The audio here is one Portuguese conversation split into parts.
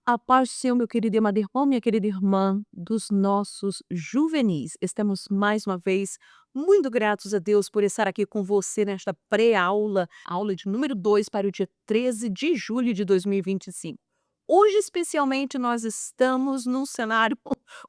A paz do Senhor, meu querido e amado irmão, minha querida irmã dos nossos juvenis. Estamos mais uma vez muito gratos a Deus por estar aqui com você nesta pré-aula, aula de número 2 para o dia 13 de julho de 2025. Hoje, especialmente, nós estamos num cenário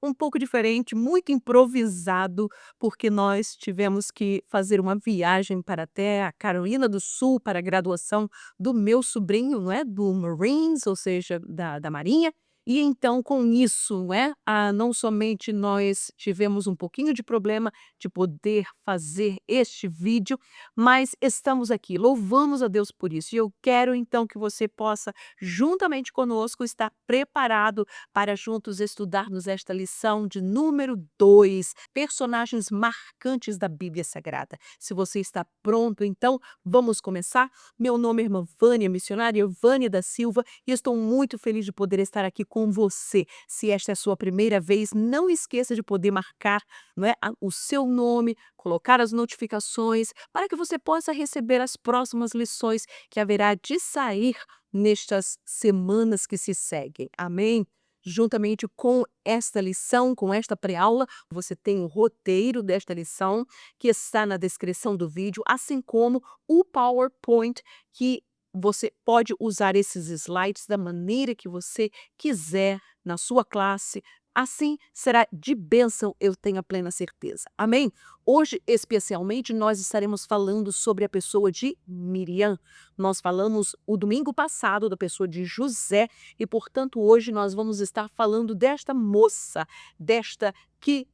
um pouco diferente, muito improvisado, porque nós tivemos que fazer uma viagem para até a Carolina do Sul para a graduação do meu sobrinho, não é, do Marines, ou seja, da Marinha. E então com isso, não é, não somente nós tivemos um pouquinho de problema de poder fazer este vídeo, mas estamos aqui, louvamos a Deus por isso. E eu quero então que você possa, juntamente conosco, estar preparado para juntos estudarmos esta lição de número 2, personagens marcantes da Bíblia Sagrada. Se você está pronto, então vamos começar? Meu nome é irmã Vânia, missionária Vânia da Silva, e estou muito feliz de poder estar aqui com você. Se esta é a sua primeira vez, não esqueça de poder marcar, não é, o seu nome, colocar as notificações, para que você possa receber as próximas lições que haverá de sair nestas semanas que se seguem. Amém? Juntamente com esta lição, com esta pré-aula, você tem o roteiro desta lição que está na descrição do vídeo, assim como o PowerPoint, que você pode usar esses slides da maneira que você quiser na sua classe. Assim será de bênção, eu tenho a plena certeza. Amém? Hoje, especialmente, nós estaremos falando sobre a pessoa de Miriam. Nós falamos o domingo passado da pessoa de José e, portanto, hoje nós vamos estar falando desta moça, desta que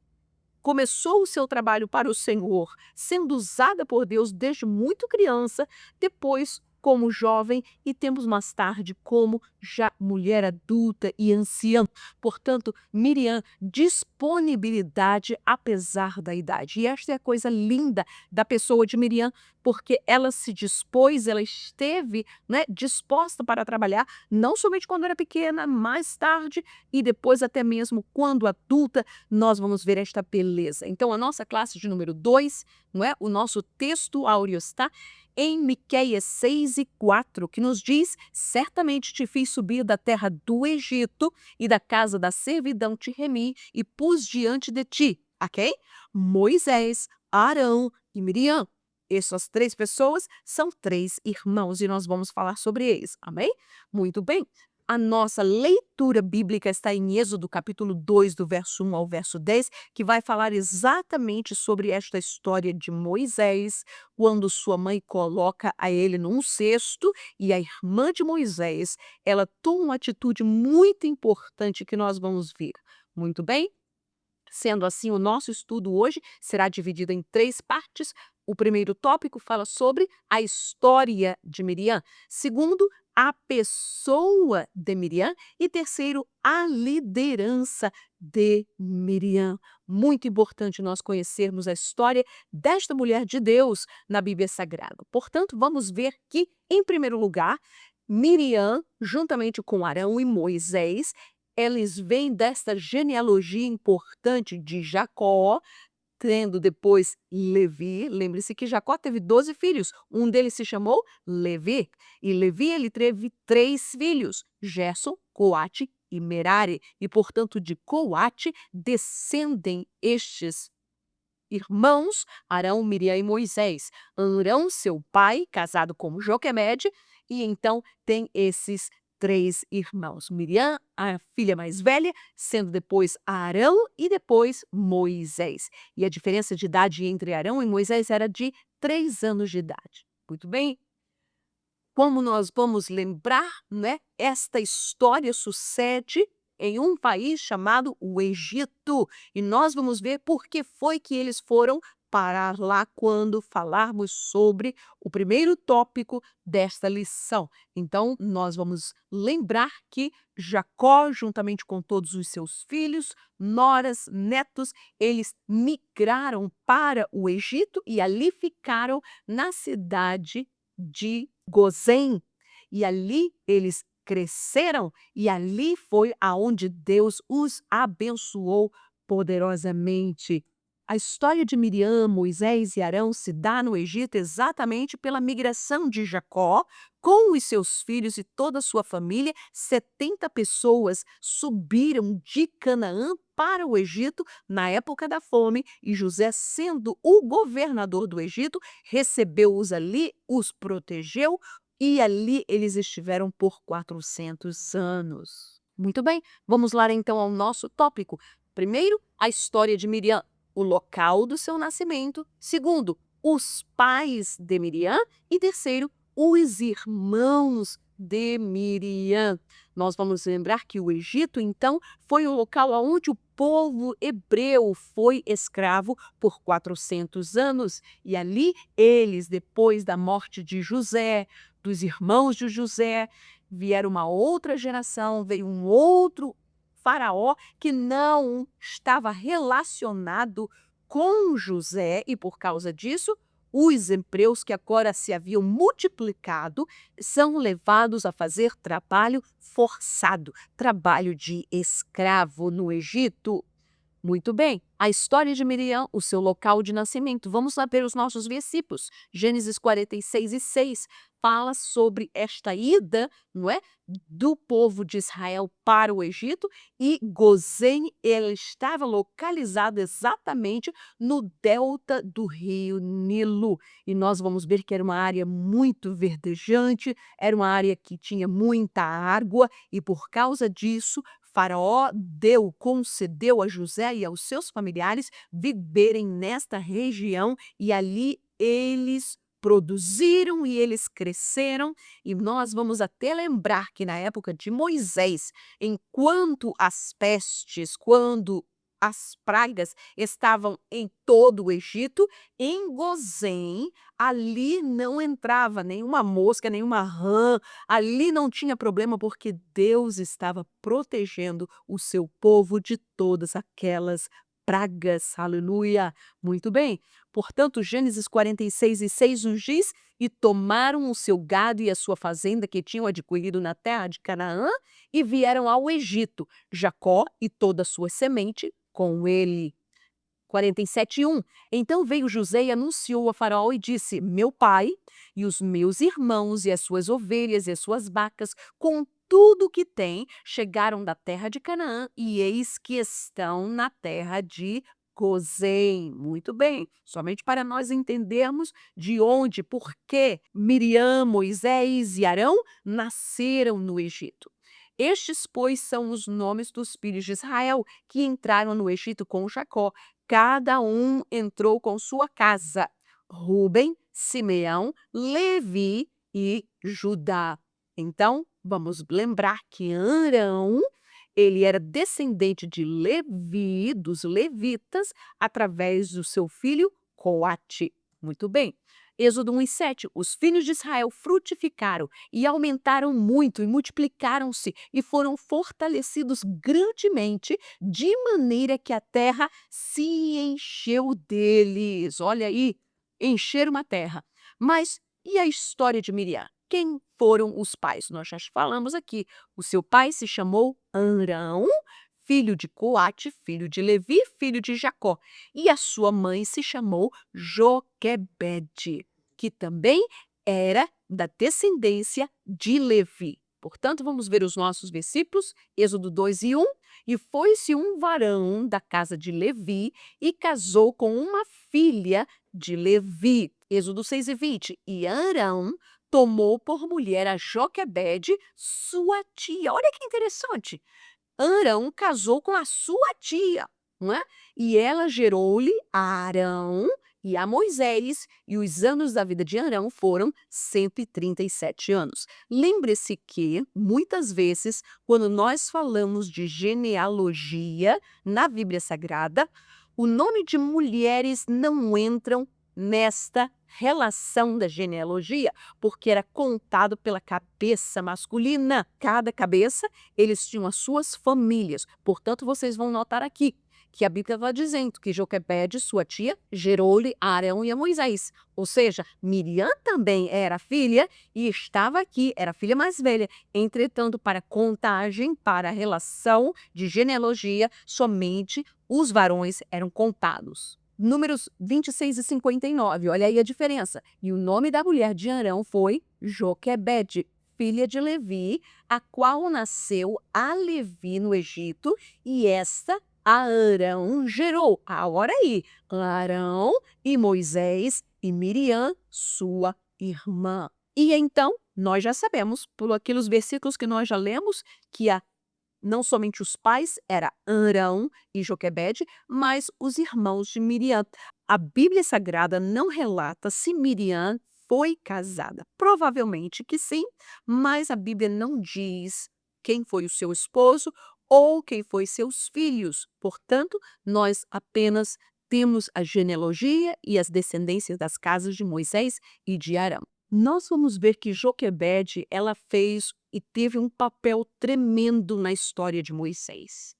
começou o seu trabalho para o Senhor, sendo usada por Deus desde muito criança, depois como jovem e temos mais tarde como já mulher adulta e anciã. Portanto, Miriam, disponibilidade apesar da idade. E esta é a coisa linda da pessoa de Miriam, porque ela se dispôs, ela esteve, né, disposta para trabalhar, não somente quando era pequena, mais tarde e depois até mesmo quando adulta, nós vamos ver esta beleza. Então, a nossa classe de número 2, não é? O nosso texto áureo está em Miqueias 6:4, que nos diz: certamente te fiz subir da terra do Egito e da casa da servidão te remi e pus diante de ti, ok? Moisés, Arão e Miriam. Essas três pessoas são três irmãos e nós vamos falar sobre eles, amém? Muito bem. A nossa leitura bíblica está em Êxodo capítulo 2, do verso 1 ao verso 10, que vai falar exatamente sobre esta história de Moisés, quando sua mãe coloca a ele num cesto e a irmã de Moisés, ela toma uma atitude muito importante que nós vamos ver. Muito bem? Sendo assim, o nosso estudo hoje será dividido em três partes. O primeiro tópico fala sobre a história de Miriam. Segundo, a pessoa de Miriam. E terceiro, a liderança de Miriam. Muito importante nós conhecermos a história desta mulher de Deus na Bíblia Sagrada. Portanto, vamos ver que, em primeiro lugar, Miriam, juntamente com Arão e Moisés, eles vêm desta genealogia importante de Jacó, tendo depois Levi. Lembre-se que Jacó teve 12 filhos, um deles se chamou Levi. E Levi ele teve três filhos, Gerson, Coate e Merari. E, portanto, de Coate descendem estes irmãos, Arão, Miriam e Moisés. Arão, seu pai, casado com Joquemede, e então tem esses três irmãos. Miriam, a filha mais velha, sendo depois Arão e depois Moisés. E a diferença de idade entre Arão e Moisés era de 3 anos de idade. Muito bem? Como nós vamos lembrar, né, esta história sucede em um país chamado o Egito. E nós vamos ver por que foi que eles foram parar lá quando falarmos sobre o primeiro tópico desta lição. Então, nós vamos lembrar que Jacó, juntamente com todos os seus filhos, noras, netos, eles migraram para o Egito e ali ficaram na cidade de Gozém, e ali eles cresceram, e ali foi aonde Deus os abençoou poderosamente. A história de Miriam, Moisés e Arão se dá no Egito exatamente pela migração de Jacó, com os seus filhos e toda a sua família. 70 pessoas subiram de Canaã para o Egito na época da fome, e José, sendo o governador do Egito, recebeu-os ali, os protegeu, e ali eles estiveram por 400 anos. Muito bem, vamos lá então ao nosso tópico. Primeiro, a história de Miriam, o local do seu nascimento. Segundo, os pais de Miriam. E terceiro, os irmãos de Miriam. Nós vamos lembrar que o Egito, então, foi o local onde o povo hebreu foi escravo por 400 anos. E ali eles, depois da morte de José, dos irmãos de José, vieram uma outra geração, veio um outro faraó que não estava relacionado com José, e por causa disso, os hebreus que agora se haviam multiplicado são levados a fazer trabalho forçado, trabalho de escravo no Egito. Muito bem, a história de Miriam, o seu local de nascimento. Vamos lá ver os nossos versículos. Gênesis 46:6 fala sobre esta ida, não é, do povo de Israel para o Egito, e Gozém, ele estava localizado exatamente no delta do rio Nilo. E nós vamos ver que era uma área muito verdejante, era uma área que tinha muita água, e por causa disso, Faraó concedeu a José e aos seus familiares viverem nesta região, e ali eles produziram e eles cresceram. E nós vamos até lembrar que na época de Moisés, enquanto as pestes, quando as pragas estavam em todo o Egito, em Gozém, ali não entrava nenhuma mosca, nenhuma rã. Ali não tinha problema, porque Deus estava protegendo o seu povo de todas aquelas pragas. Aleluia! Muito bem. Portanto, Gênesis 46:6 nos diz: "E tomaram o seu gado e a sua fazenda que tinham adquirido na terra de Canaã, e vieram ao Egito, Jacó e toda a sua semente com ele." 47:1. Então veio José e anunciou a Faraó e disse: "Meu pai e os meus irmãos e as suas ovelhas e as suas vacas, com tudo o que têm, chegaram da terra de Canaã, e eis que estão na terra de Gozém." Muito bem, somente para nós entendermos de onde, por que Miriam, Moisés e Arão nasceram no Egito. Estes, pois, são os nomes dos filhos de Israel que entraram no Egito com Jacó. Cada um entrou com sua casa: Ruben, Simeão, Levi e Judá. Então, vamos lembrar que Arão, ele era descendente de Levi, dos levitas, através do seu filho Coate. Muito bem. Êxodo 1:7. Os filhos de Israel frutificaram e aumentaram muito e multiplicaram-se e foram fortalecidos grandemente, de maneira que a terra se encheu deles. Olha aí, encher uma terra. Mas e a história de Miriam? Quem foram os pais? Nós já falamos aqui. O seu pai se chamou Arão, filho de Coate, filho de Levi, filho de Jacó. E a sua mãe se chamou Joquebede, que também era da descendência de Levi. Portanto, vamos ver os nossos versículos, Êxodo 2:1. "E foi-se um varão da casa de Levi e casou com uma filha de Levi." Êxodo 6:20. "E Arão tomou por mulher a Joquebede, sua tia." Olha que interessante. Arão casou com a sua tia, não é? "E ela gerou-lhe a Arão e a Moisés, e os anos da vida de Arão foram 137 anos." Lembre-se que, muitas vezes, quando nós falamos de genealogia na Bíblia Sagrada, o nome de mulheres não entram nesta relação da genealogia, porque era contado pela cabeça masculina. Cada cabeça, eles tinham as suas famílias. Portanto, vocês vão notar aqui que a Bíblia está dizendo que Joquebede, sua tia, gerou-lhe a Arão e a Moisés. Ou seja, Miriam também era filha e estava aqui, era a filha mais velha. Entretanto, para contagem, para a relação de genealogia, somente os varões eram contados. Números 26 e 59, olha aí a diferença. E o nome da mulher de Arão foi Joquebede, filha de Levi, a qual nasceu a Levi no Egito, e esta a Arão gerou. Agora aí, Arão e Moisés e Miriam, sua irmã. E então, nós já sabemos, por aqueles versículos que nós já lemos, que não somente os pais, era Arão e Joquebede, mas os irmãos de Miriam. A Bíblia Sagrada não relata se Miriam foi casada. Provavelmente que sim, mas a Bíblia não diz quem foi o seu esposo ou quem foi seus filhos. Portanto, nós apenas temos a genealogia e as descendências das casas de Moisés e de Arão. Nós vamos ver que Joquebede, ela fez e teve um papel tremendo na história de Moisés.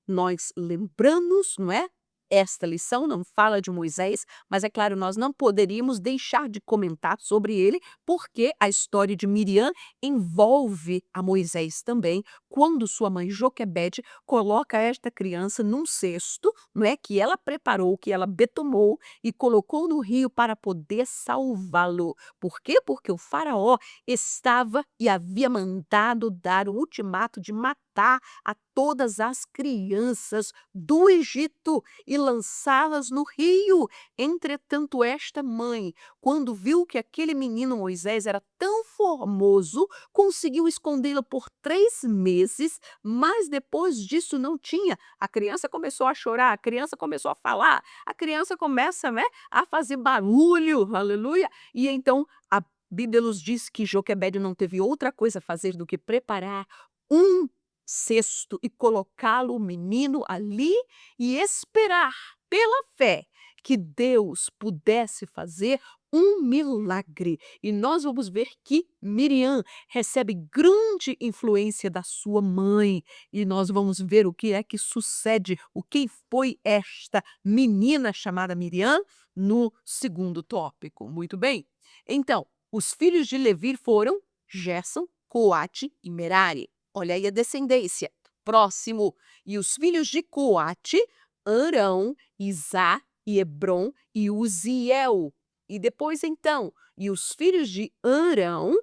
Nós lembramos, não é? Esta lição não fala de Moisés, mas é claro, nós não poderíamos deixar de comentar sobre ele, porque a história de Miriam envolve a Moisés também, quando sua mãe Joquebede coloca esta criança num cesto, não é? Que ela preparou, que ela betumou e colocou no rio para poder salvá-lo. Por quê? Porque o faraó estava e havia mandado dar o ultimato de matar a todas as crianças do Egito e lançá-las no rio. Entretanto, esta mãe, quando viu que aquele menino Moisés era tão formoso, conseguiu escondê-lo por 3 meses, mas depois disso não tinha. A criança começou a chorar, a criança começou a falar, a criança começa, né, a fazer barulho, aleluia. E então a Bíblia nos diz que Joquebede não teve outra coisa a fazer do que preparar um cesto e colocá-lo, o menino, ali e esperar pela fé que Deus pudesse fazer um milagre. E nós vamos ver que Miriam recebe grande influência da sua mãe. E nós vamos ver o que é que sucede, o que foi esta menina chamada Miriam no segundo tópico. Muito bem? Então, os filhos de Levi foram Gerson, Coate e Merari. Olha aí a descendência. Próximo. E os filhos de Coate, Arão, Isá e Hebron e Uziel. E depois então, e os filhos de Arão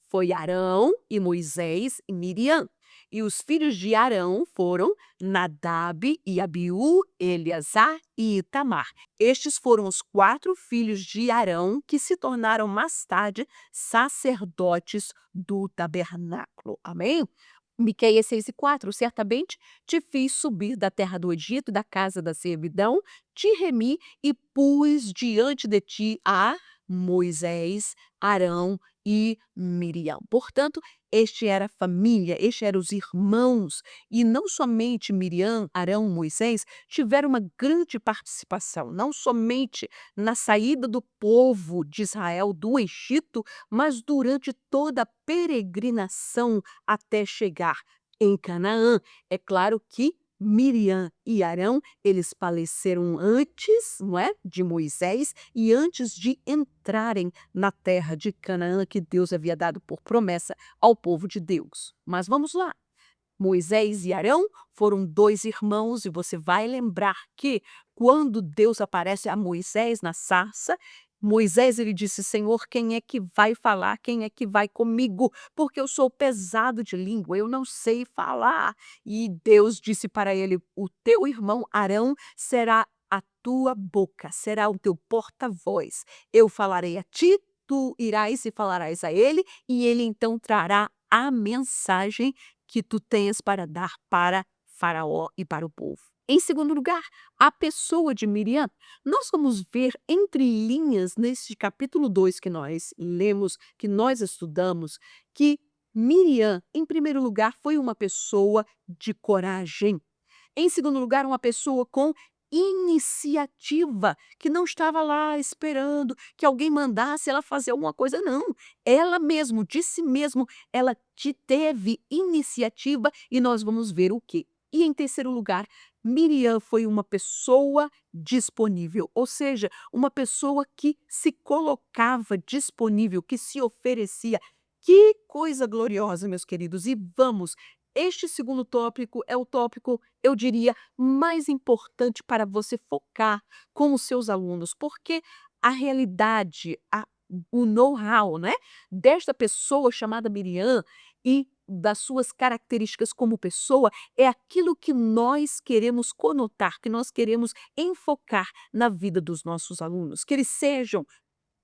foi Arão e Moisés e Miriam. E os filhos de Arão foram Nadab e Abiú, Eleazar e Itamar. Estes foram os 4 filhos de Arão que se tornaram mais tarde sacerdotes do tabernáculo. Amém? Miqueias 6:4, certamente te fiz subir da terra do Egito, da casa da servidão, te remi e pus diante de ti a Moisés, Arão e Miriam. Portanto, este era a família, este eram os irmãos, e não somente Miriam, Arão, Moisés tiveram uma grande participação, não somente na saída do povo de Israel do Egito, mas durante toda a peregrinação até chegar em Canaã. É claro que Miriam e Arão, eles faleceram antes, não é, de Moisés e antes de entrarem na terra de Canaã que Deus havia dado por promessa ao povo de Deus. Mas vamos lá. Moisés e Arão foram 2 irmãos, e você vai lembrar que quando Deus aparece a Moisés na sarça, Moisés ele disse: Senhor, quem é que vai falar? Quem é que vai comigo? Porque eu sou pesado de língua, eu não sei falar. E Deus disse para ele: o teu irmão Arão será a tua boca, será o teu porta-voz. Eu falarei a ti, tu irás e falarás a ele, e ele então trará a mensagem que tu tens para dar para Faraó e para o povo. Em segundo lugar, a pessoa de Miriam. Nós vamos ver entre linhas neste capítulo 2 que nós lemos, que nós estudamos, que Miriam, em primeiro lugar, foi uma pessoa de coragem. Em segundo lugar, uma pessoa com iniciativa, que não estava lá esperando que alguém mandasse ela fazer alguma coisa, não. Ela mesmo, de si mesmo, ela teve iniciativa e nós vamos ver o quê. E em terceiro lugar, Miriam foi uma pessoa disponível, ou seja, uma pessoa que se colocava disponível, que se oferecia. Que coisa gloriosa, meus queridos! E vamos Este segundo tópico é o tópico, eu diria, mais importante para você focar com os seus alunos, porque a realidade, o know-how, né, desta pessoa chamada Miriam e das suas características como pessoa, é aquilo que nós queremos conotar, que nós queremos enfocar na vida dos nossos alunos, que eles sejam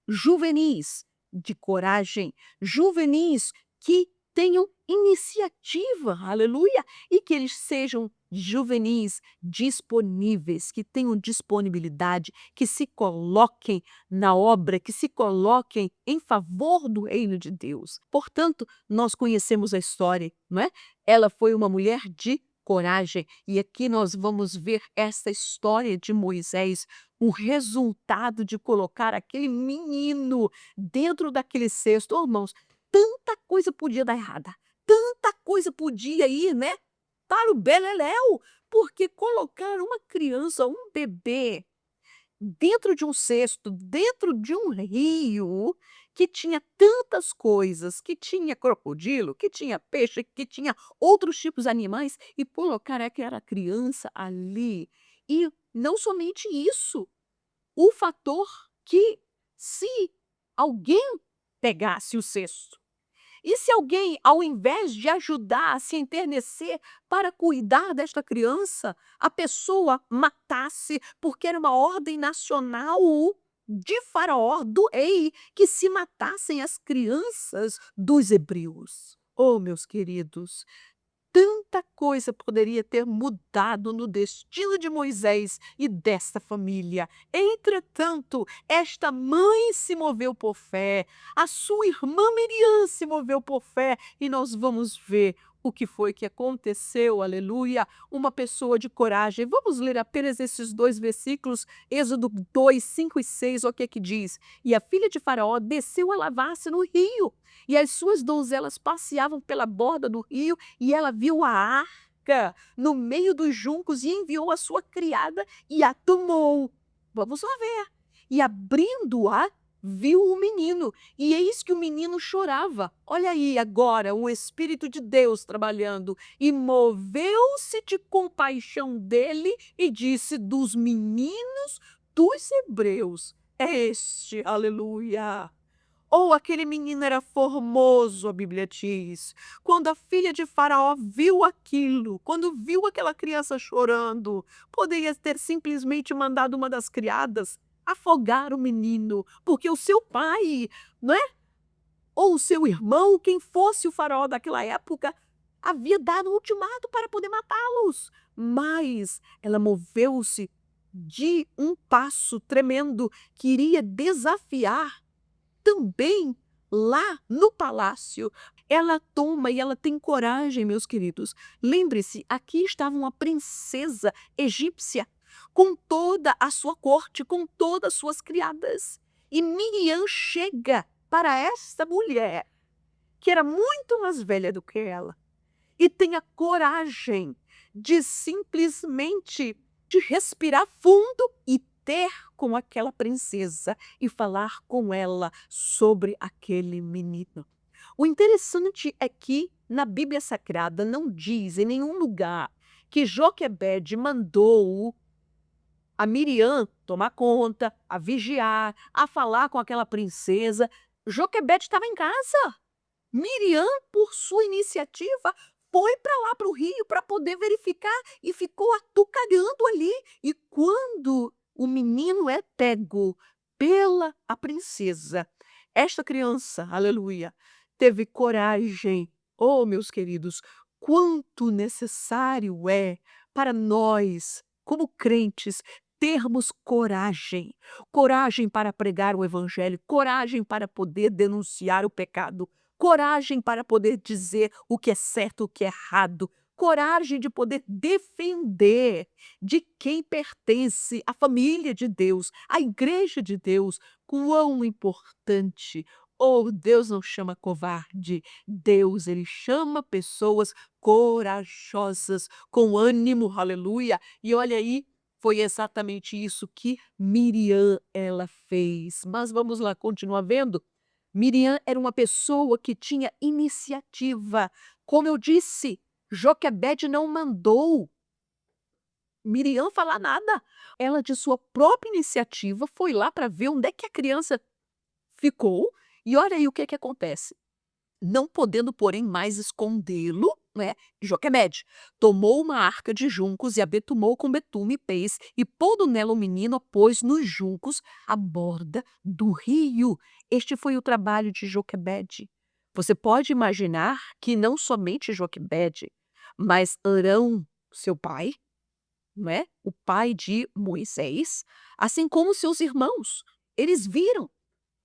juvenis de coragem, juvenis que tenham iniciativa, aleluia, e que eles sejam juvenis disponíveis, que tenham disponibilidade, que se coloquem na obra, que se coloquem em favor do reino de Deus. Portanto, nós conhecemos a história, não é? Ela foi uma mulher de coragem, e aqui nós vamos ver essa história de Moisés, o resultado de colocar aquele menino dentro daquele cesto. Ô, irmãos, tanta coisa podia dar errada, tanta coisa podia ir, né, para o beleléu, porque colocar uma criança, um bebê, dentro de um cesto, dentro de um rio, que tinha tantas coisas, que tinha crocodilo, que tinha peixe, que tinha outros tipos de animais, e colocar aquela criança ali. E não somente isso, o fator que se alguém pegasse o cesto, e se alguém, ao invés de ajudar a se enternecer para cuidar desta criança, a pessoa matasse, porque era uma ordem nacional de Faraó, do rei, que se matassem as crianças dos hebreus. Oh, meus queridos, tanta coisa poderia ter mudado no destino de Moisés e desta família. Entretanto, esta mãe se moveu por fé, a sua irmã Miriam se moveu por fé, e nós vamos ver o que foi que aconteceu, aleluia, uma pessoa de coragem. Vamos ler apenas esses 2 versículos, Êxodo 2, 5 e 6, o que é que diz? E a filha de Faraó desceu a lavar-se no rio, e as suas donzelas passeavam pela borda do rio, e ela viu a arca no meio dos juncos e enviou a sua criada e a tomou. Vamos lá ver. E abrindo-a, viu o menino, e eis que o menino chorava. Olha aí agora o Espírito de Deus trabalhando. E moveu-se de compaixão dele e disse: dos meninos dos hebreus, este, aleluia. Ou aquele menino era formoso, a Bíblia diz. Quando a filha de Faraó viu aquilo, quando viu aquela criança chorando, poderia ter simplesmente mandado uma das criadas afogar o menino, porque o seu pai, não é? Ou o seu irmão, quem fosse o Faraó daquela época, havia dado um ultimato para poder matá-los. Mas ela moveu-se de um passo tremendo, queria desafiar também lá no palácio. Ela toma e ela tem coragem, meus queridos. Lembre-se, aqui estava uma princesa egípcia com toda a sua corte, com todas as suas criadas. E Miriam chega para esta mulher, que era muito mais velha do que ela, e tem a coragem de simplesmente de respirar fundo e ter com aquela princesa e falar com ela sobre aquele menino. O interessante é que na Bíblia Sagrada não diz em nenhum lugar que Joquebede mandou a Miriam tomar conta, a vigiar, a falar com aquela princesa. Joquebede estava em casa. Miriam, por sua iniciativa, foi para lá para o rio para poder verificar e ficou atucalhando ali. E quando o menino é pego pela a princesa, esta criança, aleluia, teve coragem. Oh, meus queridos, quanto necessário é para nós, como crentes, termos coragem, coragem para pregar o evangelho, coragem para poder denunciar o pecado, coragem para poder dizer o que é certo, o que é errado, coragem de poder defender de quem pertence à família de Deus, à igreja de Deus. Quão importante! Oh, Deus não chama covarde, Deus, ele chama pessoas corajosas, com ânimo, aleluia. E olha aí, foi exatamente isso que Miriam ela fez. Mas vamos lá, continuar vendo? Miriam era uma pessoa que tinha iniciativa. Como eu disse, Joquebede não mandou Miriam falar nada. Ela, de sua própria iniciativa, foi lá para ver onde é que a criança ficou, e olha aí o que que acontece. Não podendo, porém, mais escondê-lo, né, Joquebede tomou uma arca de juncos e a betumou com betume e pez, e pondo nela o menino, pôs nos juncos à borda do rio. Este foi o trabalho de Joquebede. Você pode imaginar que não somente Joquebede, mas Arão, seu pai, não é, o pai de Moisés, assim como seus irmãos, eles viram,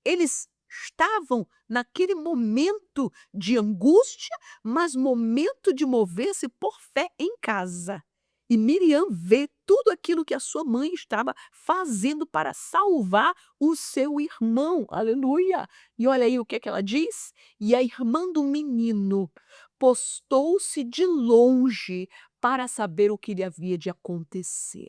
eles estavam naquele momento de angústia, mas momento de mover-se por fé em casa. E Miriam vê tudo aquilo que a sua mãe estava fazendo para salvar o seu irmão. Aleluia! E olha aí o que é que ela diz: "E a irmã do menino postou-se de longe para saber o que lhe havia de acontecer."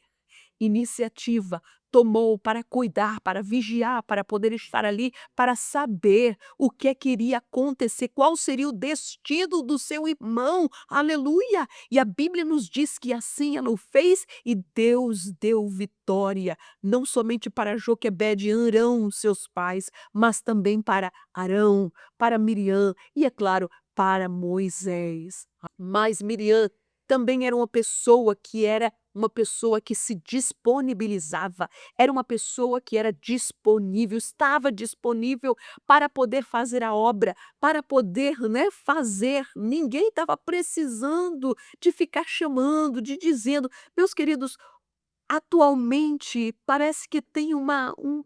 Iniciativa tomou para cuidar, para vigiar, para poder estar ali, para saber o que é que iria acontecer, qual seria o destino do seu irmão. Aleluia! E a Bíblia nos diz que assim ela o fez e Deus deu vitória, não somente para Joquebede e Arão, seus pais, mas também para Arão, para Miriam e, é claro, para Moisés. Mas Miriam também era uma pessoa que se disponibilizava, era uma pessoa que era disponível, estava disponível para poder fazer a obra, para poder, né, fazer. Ninguém estava precisando de ficar chamando, de dizendo. Meus queridos, atualmente parece que tem um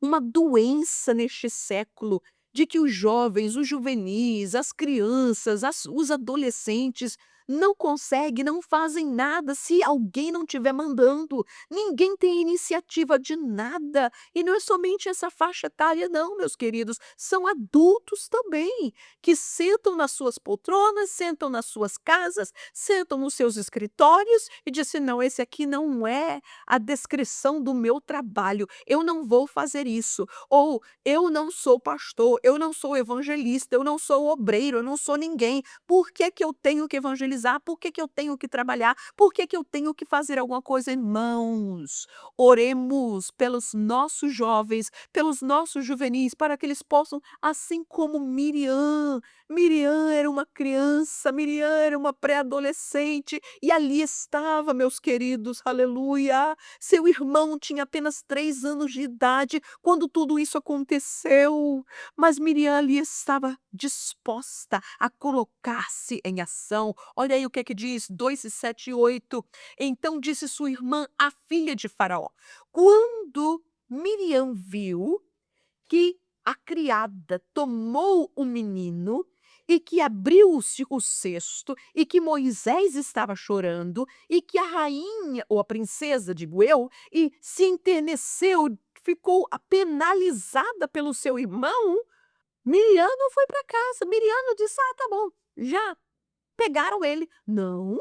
uma doença neste século, de que os jovens, os juvenis, as crianças, os adolescentes não conseguem, não fazem nada se alguém não estiver mandando. Ninguém tem iniciativa de nada. E não é somente essa faixa etária não, meus queridos, são adultos também, que sentam nas suas poltronas, sentam nas suas casas, sentam nos seus escritórios e dizem: "Não, esse aqui não é a descrição do meu trabalho, eu não vou fazer isso." Ou: "Eu não sou pastor, eu não sou evangelista, eu não sou obreiro, eu não sou ninguém. Por que que eu tenho que evangelizar? Por que que eu tenho que trabalhar? Por que que eu tenho que fazer alguma coisa?" Irmãos, oremos pelos nossos jovens, pelos nossos juvenis, para que eles possam, assim como Miriam. Miriam era uma criança, Miriam era uma pré-adolescente, e ali estava, meus queridos, aleluia. Seu irmão tinha apenas 3 anos de idade quando tudo isso aconteceu, mas Miriam ali estava disposta a colocar-se em ação. Olha aí o que é que diz 2 e 7 e 8. Então disse sua irmã, a filha de Faraó: "Quando Miriam viu que a criada tomou o menino e que abriu-se o cesto e que Moisés estava chorando e que a rainha, ou a princesa, digo eu, e se enterneceu, ficou penalizada pelo seu irmão, Miriam não foi para casa. Miriam não disse: "Ah, tá bom, já pegaram ele." Não,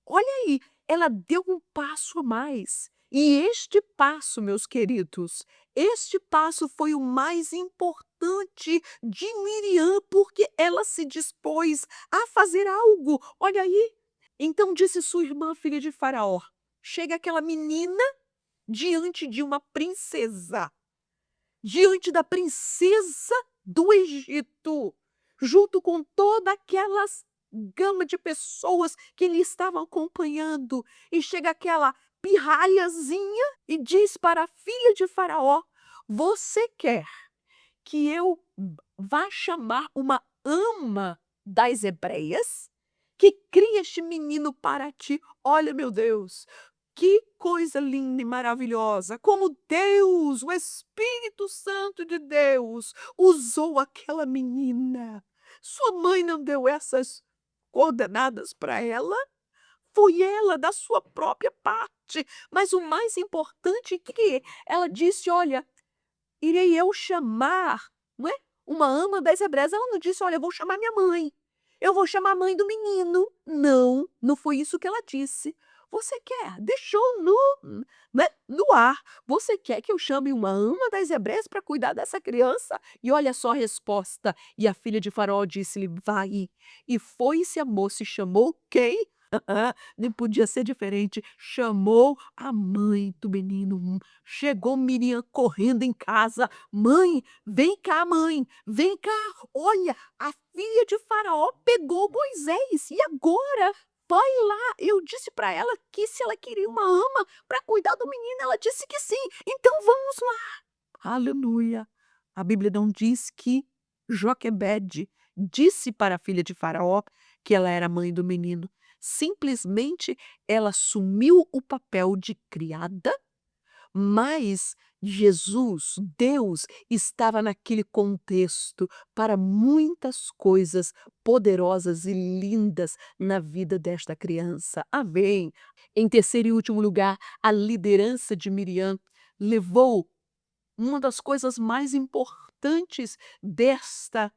olha aí, ela deu um passo a mais. E este passo, meus queridos, este passo foi o mais importante de Miriam, porque ela se dispôs a fazer algo. Olha aí. Então disse sua irmã, filha de Faraó: "Chega aquela menina diante de uma princesa, diante da princesa do Egito, junto com toda aquelas gama de pessoas que lhe estavam acompanhando, e chega aquela pirralhazinha e diz para a filha de Faraó: "Você quer que eu vá chamar uma ama das hebreias, que crie este menino para ti?" Olha, meu Deus, que coisa linda e maravilhosa, como Deus, o Espírito Santo de Deus, usou aquela menina. Sua mãe não deu essas coordenadas para ela? Foi ela, da sua própria parte. Mas o mais importante é que ela disse: "Olha, irei eu chamar, não é, uma ama das hebreias." Ela não disse: "Olha, eu vou chamar minha mãe, eu vou chamar a mãe do menino." Não, não foi isso que ela disse. Você quer? Deixou né, no ar. Você quer que eu chame uma ama das hebreias para cuidar dessa criança? E olha só a resposta. E a filha de Faraó disse-lhe: vai. E foi-se a moça e chamou quem? Nem podia ser diferente. Chamou a mãe do menino. Chegou Miriam correndo em casa. Mãe, vem cá, mãe, vem cá. Olha, a filha de Faraó pegou Moisés. E agora? Vai lá. Eu disse para ela que se ela queria uma ama para cuidar do menino, ela disse que sim. Então vamos lá. Aleluia. A Bíblia não diz que Joquebede disse para a filha de Faraó que ela era mãe do menino. Simplesmente ela assumiu o papel de criada, mas Jesus, Deus, estava naquele contexto para muitas coisas poderosas e lindas na vida desta criança. Amém. Em terceiro e último lugar, a liderança de Miriam levou uma das coisas mais importantes desta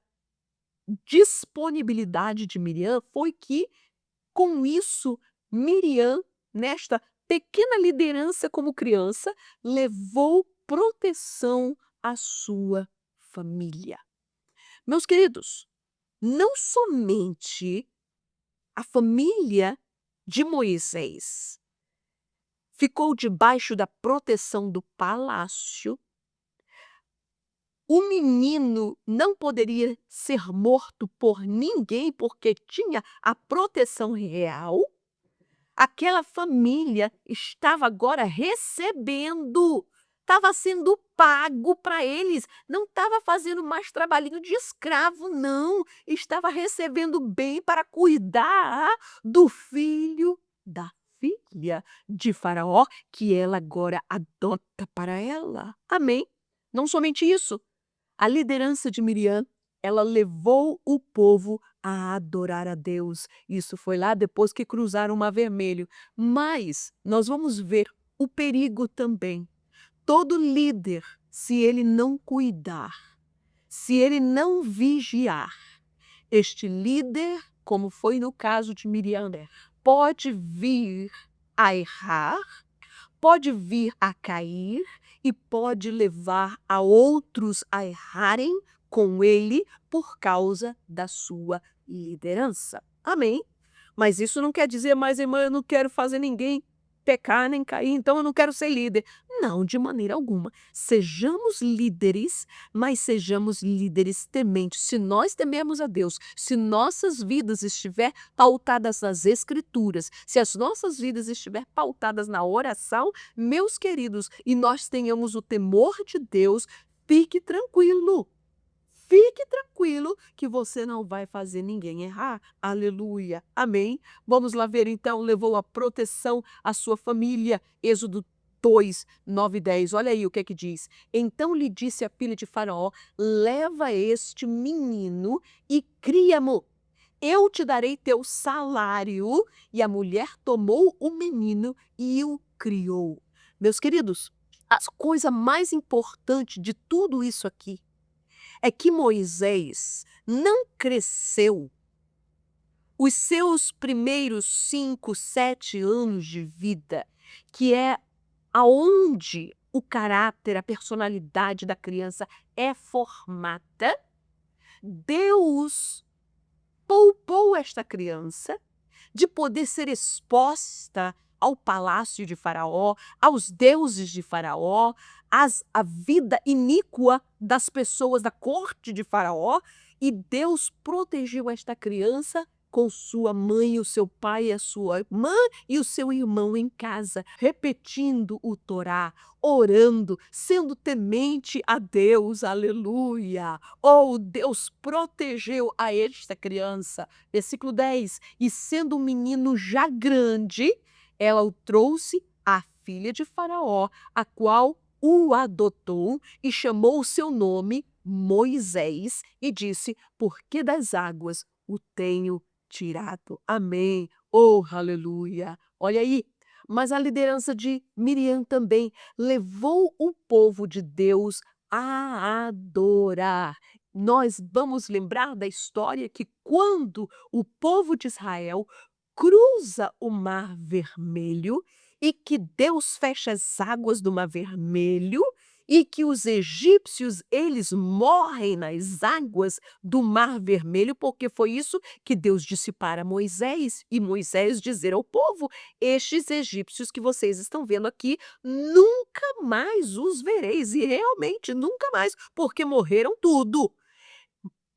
disponibilidade de Miriam foi que com isso, Miriam, nesta pequena liderança como criança, levou proteção à sua família. Meus queridos, não somente a família de Moisés ficou debaixo da proteção do palácio, o menino não poderia ser morto por ninguém porque tinha a proteção real. Aquela família estava agora recebendo, estava sendo pago para eles, não estava fazendo mais trabalhinho de escravo, não, estava recebendo bem para cuidar do filho da filha de Faraó, que ela agora adota para ela. Amém? Não somente isso, a liderança de Miriam, ela levou o povo a adorar a Deus. Isso foi lá depois que cruzaram o Mar Vermelho. Mas nós vamos ver o perigo também. Todo líder, se ele não cuidar, se ele não vigiar, este líder, como foi no caso de Miriam, pode vir a errar, pode vir a cair e pode levar a outros a errarem com ele por causa da sua liderança. Amém? Mas isso não quer dizer, mas irmã, eu não quero fazer ninguém pecar nem cair, então eu não quero ser líder. Não, de maneira alguma. Sejamos líderes, mas sejamos líderes tementes. Se nós tememos a Deus, se nossas vidas estiver pautadas nas Escrituras, se as nossas vidas estiver pautadas na oração, meus queridos, e nós tenhamos o temor de Deus, fique tranquilo. Fique tranquilo que você não vai fazer ninguém errar. Aleluia. Amém. Vamos lá ver então, levou a proteção à sua família. Êxodo 2, 9 e 10. Olha aí o que é que diz. Então lhe disse a filha de Faraó: leva este menino e cria-mo. Eu te darei teu salário. E a mulher tomou o menino e o criou. Meus queridos, a coisa mais importante de tudo isso aqui é que Moisés não cresceu os seus primeiros 5, 7 anos de vida, que é aonde o caráter, a personalidade da criança é formada. Deus poupou esta criança de poder ser exposta ao palácio de Faraó, aos deuses de Faraó, à vida iníqua das pessoas da corte de Faraó, e Deus protegeu esta criança com sua mãe, o seu pai, a sua irmã e o seu irmão em casa, repetindo o Torá, orando, sendo temente a Deus, aleluia. Oh, Deus protegeu a esta criança. Versículo 10, e sendo um menino já grande, ela o trouxe à filha de Faraó, a qual o adotou e chamou o seu nome Moisés e disse: porque das águas o tenho tirado. Amém. Oh, aleluia. Olha aí. Mas a liderança de Miriam também levou o povo de Deus a adorar. Nós vamos lembrar da história que quando o povo de Israel cruza o Mar Vermelho e que Deus fecha as águas do Mar Vermelho e que os egípcios, eles morrem nas águas do Mar Vermelho, porque foi isso que Deus disse para Moisés, e Moisés dizer ao povo: estes egípcios que vocês estão vendo aqui, nunca mais os vereis, e realmente nunca mais, porque morreram tudo.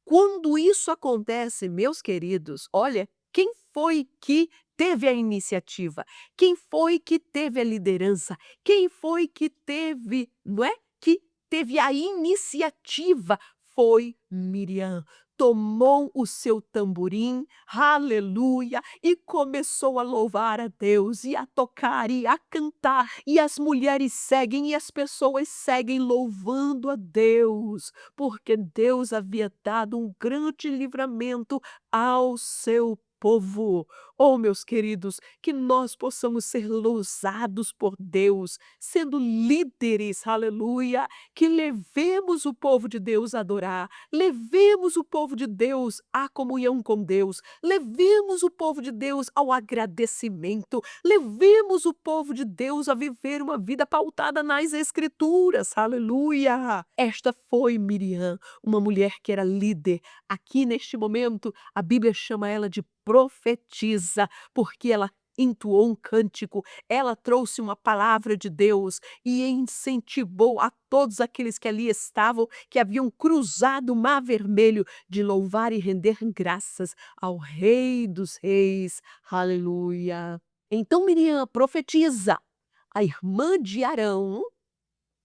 Quando isso acontece, meus queridos, olha, quem foi que teve a iniciativa? Quem foi que teve a liderança? Quem foi que teve, não é? Que teve a iniciativa? Foi Miriam. Tomou o seu tamborim, aleluia, e começou a louvar a Deus, e a tocar, e a cantar, e as mulheres seguem, e as pessoas seguem louvando a Deus porque Deus havia dado um grande livramento ao seu povo. Oh, meus queridos, que nós possamos ser lousados por Deus, sendo líderes, aleluia, que levemos o povo de Deus a adorar, levemos o povo de Deus à comunhão com Deus, levemos o povo de Deus ao agradecimento, levemos o povo de Deus a viver uma vida pautada nas Escrituras, aleluia. Esta foi Miriam, uma mulher que era líder. Aqui neste momento, a Bíblia chama ela de profetisa, porque ela entoou um cântico, ela trouxe uma palavra de Deus e incentivou a todos aqueles que ali estavam, que haviam cruzado o Mar Vermelho, de louvar e render graças ao Rei dos Reis. Aleluia. Então Miriam profetiza, a irmã de Arão,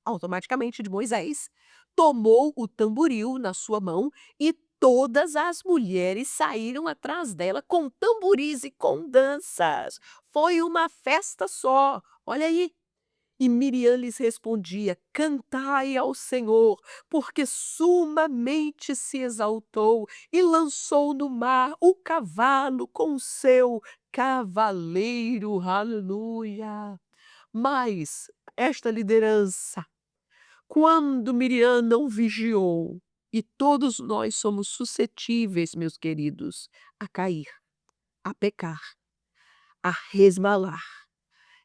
automaticamente de Moisés, tomou o tamboril na sua mão e todas as mulheres saíram atrás dela com tamboris e com danças. Foi uma festa só. Olha aí. E Miriam lhes respondia: cantai ao Senhor, porque sumamente se exaltou e lançou no mar o cavalo com o seu cavaleiro. Aleluia. Mas esta liderança, quando Miriam não vigiou, e todos nós somos suscetíveis, meus queridos, a cair, a pecar, a resvalar.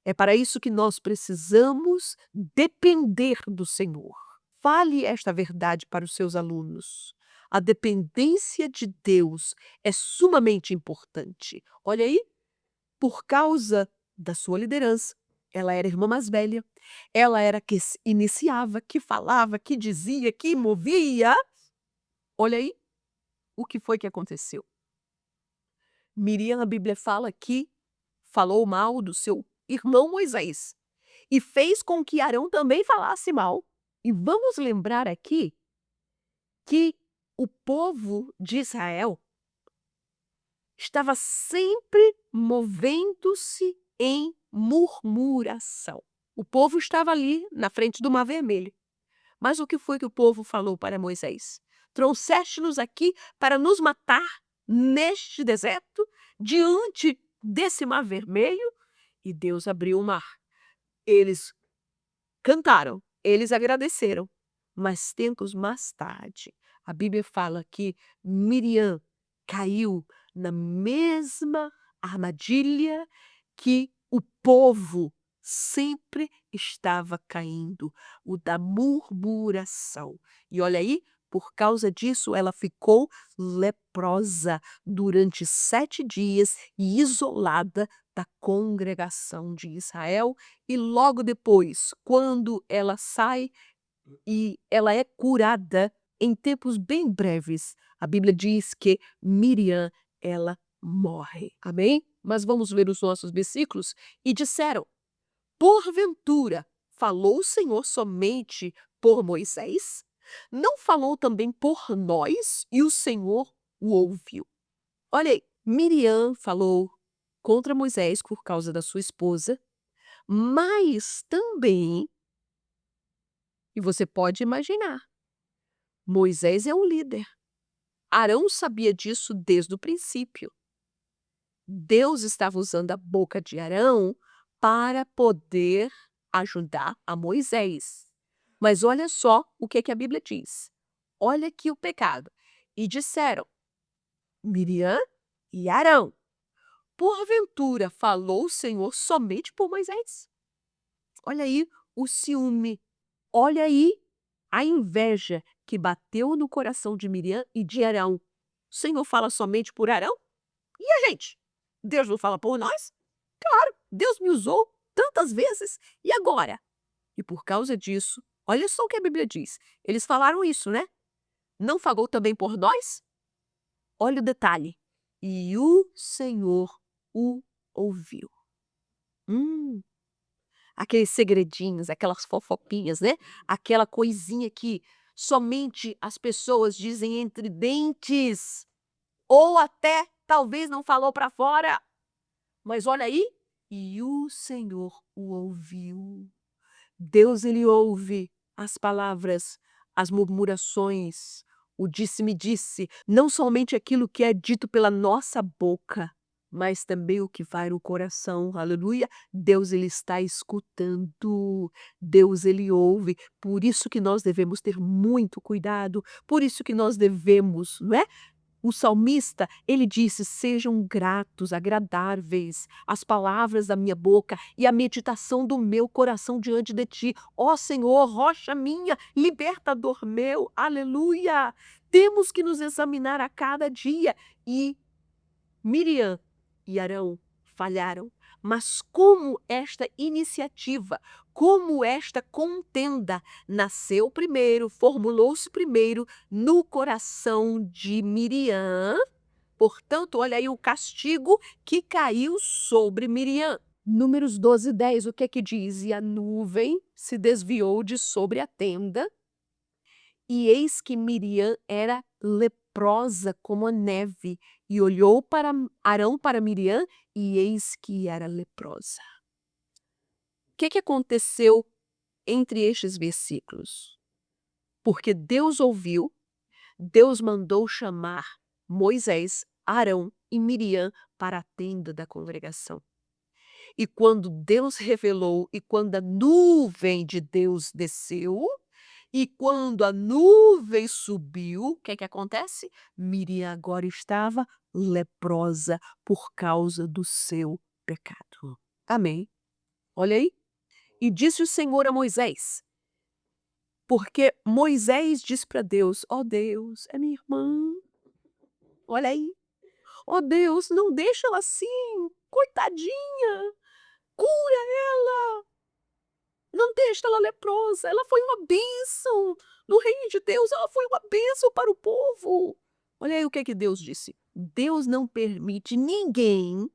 É para isso que nós precisamos depender do Senhor. Fale esta verdade para os seus alunos. A dependência de Deus é sumamente importante. Olha aí, por causa da sua liderança. Ela era a irmã mais velha, ela era que se iniciava, que falava, que dizia, que movia. Olha aí o que foi que aconteceu. Miriam, a Bíblia fala que falou mal do seu irmão Moisés e fez com que Arão também falasse mal. E vamos lembrar aqui que o povo de Israel estava sempre movendo-se em murmuração. O povo estava ali na frente do Mar Vermelho. Mas o que foi que o povo falou para Moisés? Trouxeste-nos aqui para nos matar neste deserto, diante desse Mar Vermelho? E Deus abriu o mar. Eles cantaram, eles agradeceram. Mas tempos mais tarde, a Bíblia fala que Miriam caiu na mesma armadilha que o povo sempre estava caindo, o da murmuração. E olha aí, por causa disso, ela ficou leprosa durante 7 dias e isolada da congregação de Israel. E logo depois, quando ela sai e ela é curada em tempos bem breves, a Bíblia diz que Miriam, ela morre. Amém? Mas vamos ver os nossos versículos. E disseram: porventura, falou o Senhor somente por Moisés? Não falou também por nós? E o Senhor o ouviu. Olha aí, Miriam falou contra Moisés por causa da sua esposa, mas também, e você pode imaginar, Moisés é um líder. Arão sabia disso desde o princípio. Deus estava usando a boca de Arão para poder ajudar a Moisés. Mas olha só o que a Bíblia diz. Olha aqui o pecado. E disseram, Miriam e Arão: Porventura falou o Senhor somente por Moisés? Olha aí o ciúme, olha aí a inveja que bateu no coração de Miriam e de Arão. O Senhor fala somente por Arão? E a gente? Deus não fala por nós? Claro, Deus me usou tantas vezes, e agora? E por causa disso, olha só o que a Bíblia diz. Eles falaram isso, né? Não falou também por nós? Olha o detalhe. E o Senhor o ouviu. Hum, aqueles segredinhos, aquelas fofoquinhas, né? Aquela coisinha que somente as pessoas dizem entre dentes, ou até talvez não falou para fora. Mas olha aí, e o Senhor o ouviu. Deus, ele ouve as palavras, as murmurações, o disse-me-disse, não somente aquilo que é dito pela nossa boca, mas também o que vai no coração, aleluia. Deus, ele está escutando, Deus, ele ouve, por isso que nós devemos ter muito cuidado, por isso que nós devemos, não é? O salmista, ele disse: "Sejam gratos, agradáveis as palavras da minha boca e a meditação do meu coração diante de ti. Ó Senhor, rocha minha, libertador meu". Aleluia! Temos que nos examinar a cada dia e Miriam e Arão falharam, mas como esta iniciativa, como esta contenda nasceu primeiro, formulou-se primeiro no coração de Miriam, portanto, olha aí o castigo que caiu sobre Miriam. Números 12:10, o que é que diz? E a nuvem se desviou de sobre a tenda, e eis que Miriam era leprosa como a neve, e olhou para Arão para Miriam, e eis que era leprosa. O que aconteceu entre estes versículos? Porque Deus ouviu, Deus mandou chamar Moisés, Arão e Miriam para a tenda da congregação. E quando Deus revelou, e quando a nuvem de Deus desceu, e quando a nuvem subiu, o que é que acontece? Miriam agora estava leprosa por causa do seu pecado. Amém. Olha aí. E disse o Senhor a Moisés, porque Moisés diz para Deus: ó Deus, é minha irmã. Olha aí. Ó Deus, não deixa ela assim, coitadinha. Cura ela. Não deixa ela leprosa, ela foi uma bênção. No reino de Deus, ela foi uma bênção para o povo. Olha aí o que é que Deus disse. Deus não permite ninguém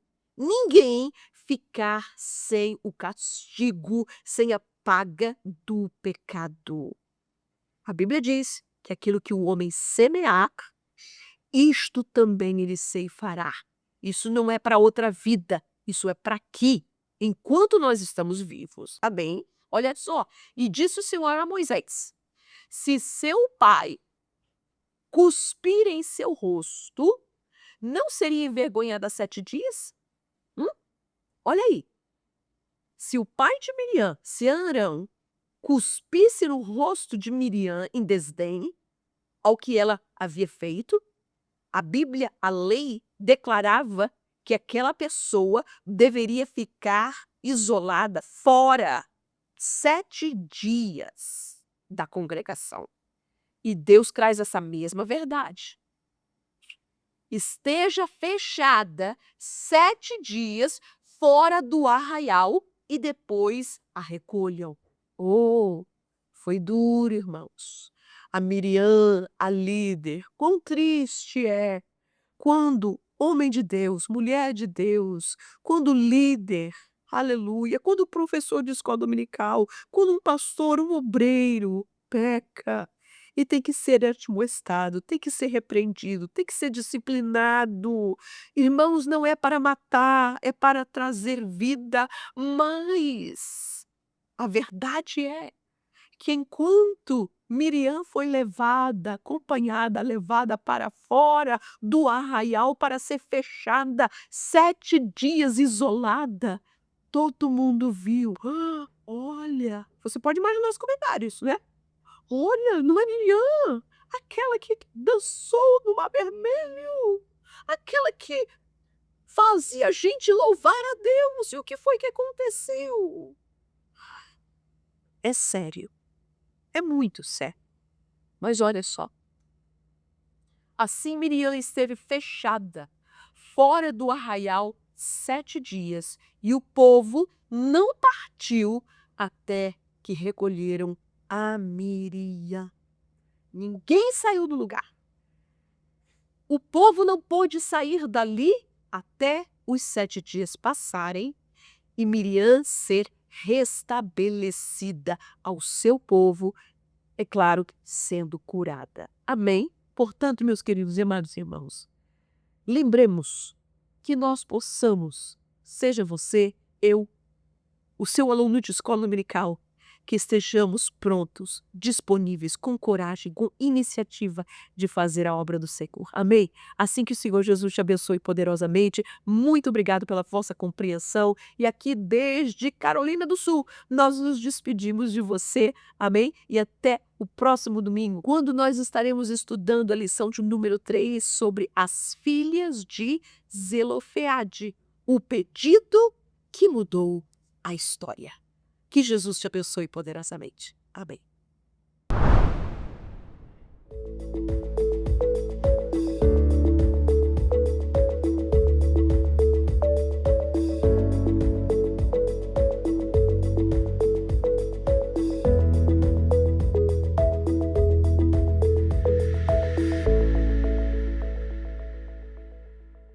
ficar sem o castigo, sem a paga do pecado. A Bíblia diz que aquilo que o homem semear, isto também ele ceifará. Isso não é para outra vida, isso é para aqui, enquanto nós estamos vivos. Amém? Olha só, e disse o Senhor a Moisés: se seu pai cuspir em seu rosto, não seria envergonhada 7 dias? Hum? Olha aí, se o pai de Miriam, se Arão, cuspisse no rosto de Miriam em desdém ao que ela havia feito, a Bíblia, a lei, declarava que aquela pessoa deveria ficar isolada fora 7 dias da congregação. E Deus traz essa mesma verdade. Esteja fechada 7 dias fora do arraial e depois a recolham. Oh, foi duro, irmãos. A Miriam, a líder, quão triste é quando homem de Deus, mulher de Deus, quando líder, aleluia, quando professor de escola dominical, quando um pastor, um obreiro peca e tem que ser admoestado, tem que ser repreendido, tem que ser disciplinado. Irmãos, não é para matar, é para trazer vida, mas a verdade é que enquanto Miriam foi levada, acompanhada, levada para fora do arraial para ser fechada, 7 dias isolada, todo mundo viu. "Ah, olha", você pode imaginar os comentários, né? "Olha, não é Miriam, aquela que dançou no Mar Vermelho, aquela que fazia a gente louvar a Deus. E o que foi que aconteceu? É sério, é muito sério. Mas olha só, assim Miriam esteve fechada, fora do arraial 7 dias, e o povo não partiu até que recolheram a Miriam. Ninguém saiu do lugar. O povo não pôde sair dali até os 7 dias passarem e Miriam ser restabelecida ao seu povo, é claro, sendo curada. Amém? Portanto, meus queridos e amados irmãos, lembremos que nós possamos, seja você, eu, o seu aluno de escola dominical, que estejamos prontos, disponíveis, com coragem, com iniciativa de fazer a obra do Senhor. Amém? Assim que o Senhor Jesus te abençoe poderosamente. Muito obrigado pela vossa compreensão. E aqui desde Carolina do Sul, nós nos despedimos de você. Amém? E até o próximo domingo, quando nós estaremos estudando a lição de número 3 sobre as filhas de Zelofeade, o pedido que mudou a história. Que Jesus te abençoe poderosamente. Amém.